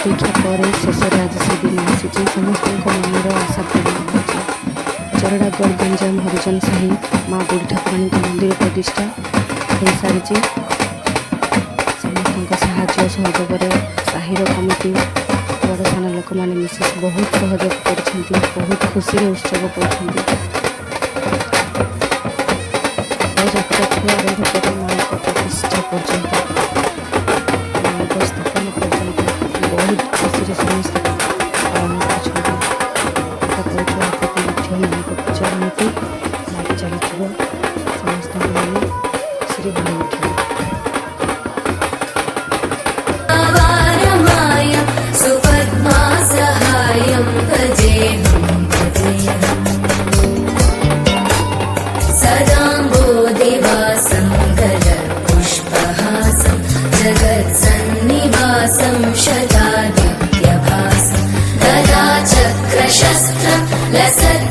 प्रतीक्षा पर शेष आज से दिन आसी समस्त मनर आशा पूर्ण हो चरड़ागढ़ गंजाम हरिजन साही माँ बुढ़ी ठाकुराणी मंदिर प्रतिष्ठा हो सारी समस्त साहाय्य सहयोग साहिर कमिटी बड़ सान लोक मैंने मिसी बहुत सहयोग कर बहुत खुशी उत्सव कर प्रतिष्ठा पर्यंत स्थापन पर्यंत बहुत खुशी समस्त पालन करमती चलती समस्त श्री भाई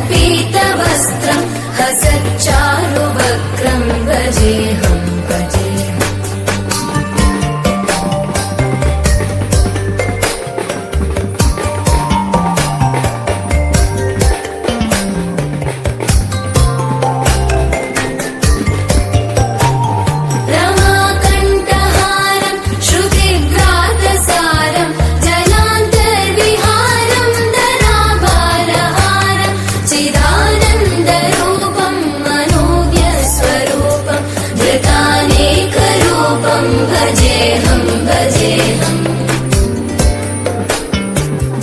लसत्पीतवस्त्रं हसच्चारुवक्त्रं भजेऽहं भजेऽहम् रमाकण्ठहारं श्रुतिव्रातसारं जलान्तर्विहारं धराभारहारं चिदानन्दरूपं मनोज्ञस्वरूपं धृतानेकरूपं भजेऽहं भजेऽहम्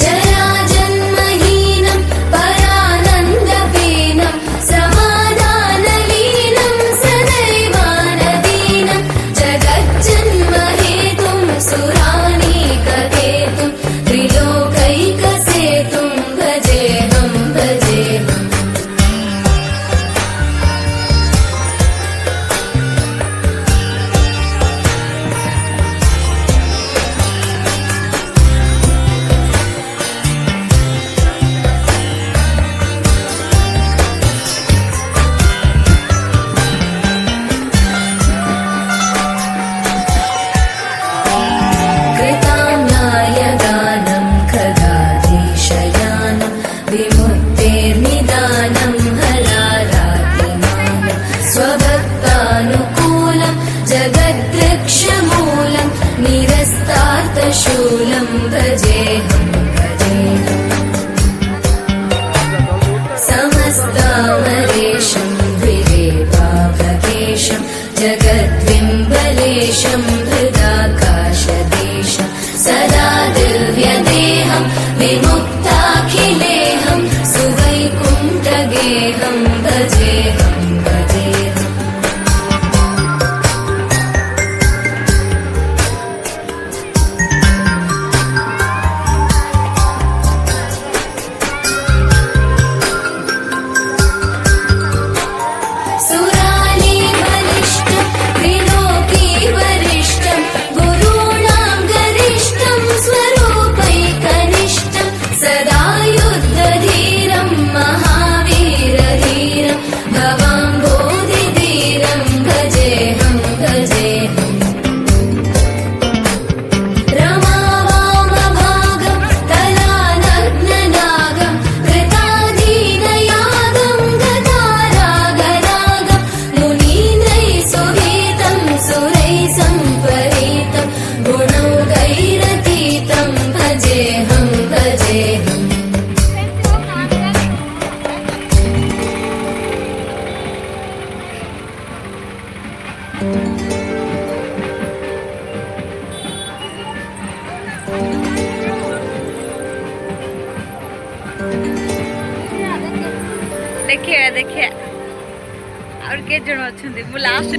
जराजन्महीनं परानन्दपीनं समाधानलीनं सदैवानदीनं जगज्जन्महेतुं सुराणीककेतुं त्रिलोकैकसेतुं भजेऽहं भजेऽहम् कृताम्नायगानं खगाधीशयानं विमुक्तेर्निदानं हलालातिमानं स्वभक्तानुकूलं जगद्वृक्षमूलं निरस्तार्थशूलं भजेऽहं भजेऽहम् समस्तामरेशं द्विरेवाभकेशं जगद्बिम्बलेशं हृदाकाशदेशं सदा दिव्यदेहं विमुक्ताखिलेहं सुवैकुण्ठगेहं भजेऽहं भजेऽहम् सुराली बलिष्ठं त्रिलोकी वरिष्ठं गुरूणां गरिष्ठं स्वरूपैकनिष्ठं सदा युद्धधीरं महावीरधीरं भवाम्बोधिधीरं भजेऽहं भजेऽहम् रमावामभागं कलानग्ननागं कृताधीनयागं गदारागरागं मुनीन्द्रैः सुहीतं सुरैः सम्परीतं गुणौघैरतीतं भजेऽहं भजेऽहम् देखिए देखिए और के जन अच्छा लास्ट